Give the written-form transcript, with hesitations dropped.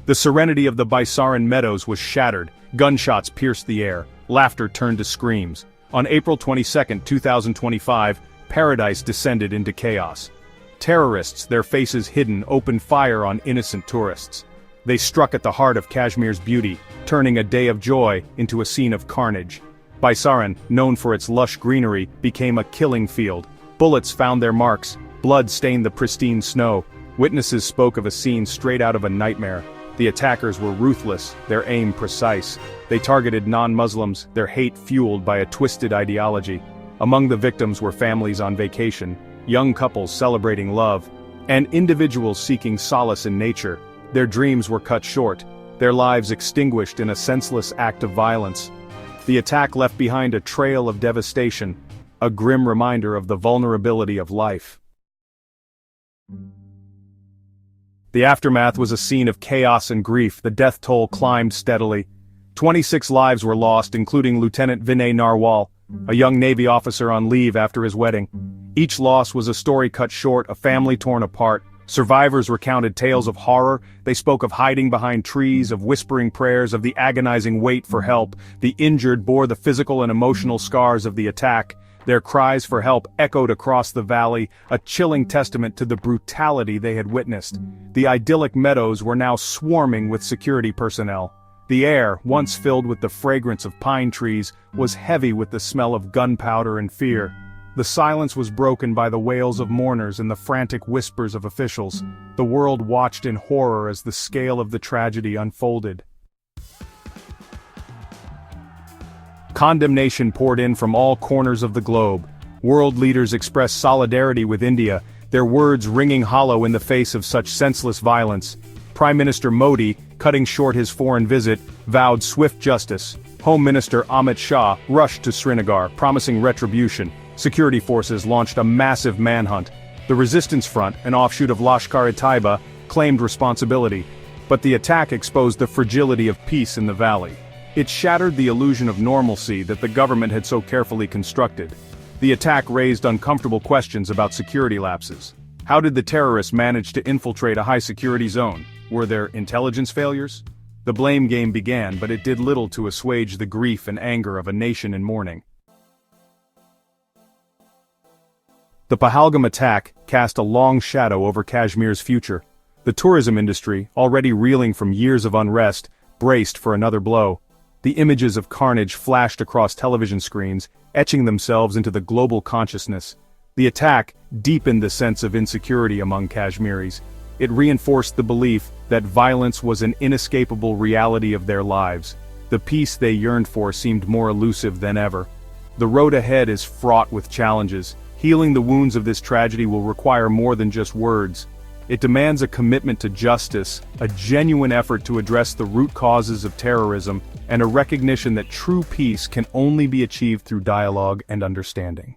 The serenity of the Baisaran meadows was shattered, gunshots pierced the air, laughter turned to screams. On April 22, 2025, paradise descended into chaos. Terrorists, their faces hidden, opened fire on innocent tourists. They struck at the heart of Kashmir's beauty, turning a day of joy into a scene of carnage. Baisaran, known for its lush greenery, became a killing field. Bullets found their marks, blood stained the pristine snow. Witnesses spoke of a scene straight out of a nightmare. The attackers were ruthless, their aim precise. They targeted non-Muslims, their hate fueled by a twisted ideology. Among the victims were families on vacation, young couples celebrating love, and individuals seeking solace in nature. Their dreams were cut short, their lives extinguished in a senseless act of violence. The attack left behind a trail of devastation, a grim reminder of the vulnerability of life. The aftermath was a scene of chaos and grief. The death toll climbed steadily. 26 lives were lost, including Lieutenant Vinay Narwal, a young Navy officer on leave after his wedding. Each loss was a story cut short, a family torn apart. Survivors recounted tales of horror. They spoke of hiding behind trees, of whispering prayers, of the agonizing wait for help. The injured bore the physical and emotional scars of the attack. Their cries for help echoed across the valley, a chilling testament to the brutality they had witnessed. The idyllic meadows were now swarming with security personnel. The air, once filled with the fragrance of pine trees, was heavy with the smell of gunpowder and fear. The silence was broken by the wails of mourners and the frantic whispers of officials. The world watched in horror as the scale of the tragedy unfolded. Condemnation poured in from all corners of the globe. World leaders expressed solidarity with India, their words ringing hollow in the face of such senseless violence. Prime Minister Modi, cutting short his foreign visit, vowed swift justice. Home Minister Amit Shah rushed to Srinagar, promising retribution. Security forces launched a massive manhunt. The Resistance Front, an offshoot of Lashkar-e-Taiba, claimed responsibility. But the attack exposed the fragility of peace in the valley. It shattered the illusion of normalcy that the government had so carefully constructed. The attack raised uncomfortable questions about security lapses. How did the terrorists manage to infiltrate a high-security zone? Were there intelligence failures? The blame game began, but it did little to assuage the grief and anger of a nation in mourning. The Pahalgam attack cast a long shadow over Kashmir's future. The tourism industry, already reeling from years of unrest, braced for another blow. The images of carnage flashed across television screens, etching themselves into the global consciousness. The attack deepened the sense of insecurity among Kashmiris. It reinforced the belief that violence was an inescapable reality of their lives. The peace they yearned for seemed more elusive than ever. The road ahead is fraught with challenges. Healing the wounds of this tragedy will require more than just words. It demands a commitment to justice, a genuine effort to address the root causes of terrorism, and a recognition that true peace can only be achieved through dialogue and understanding.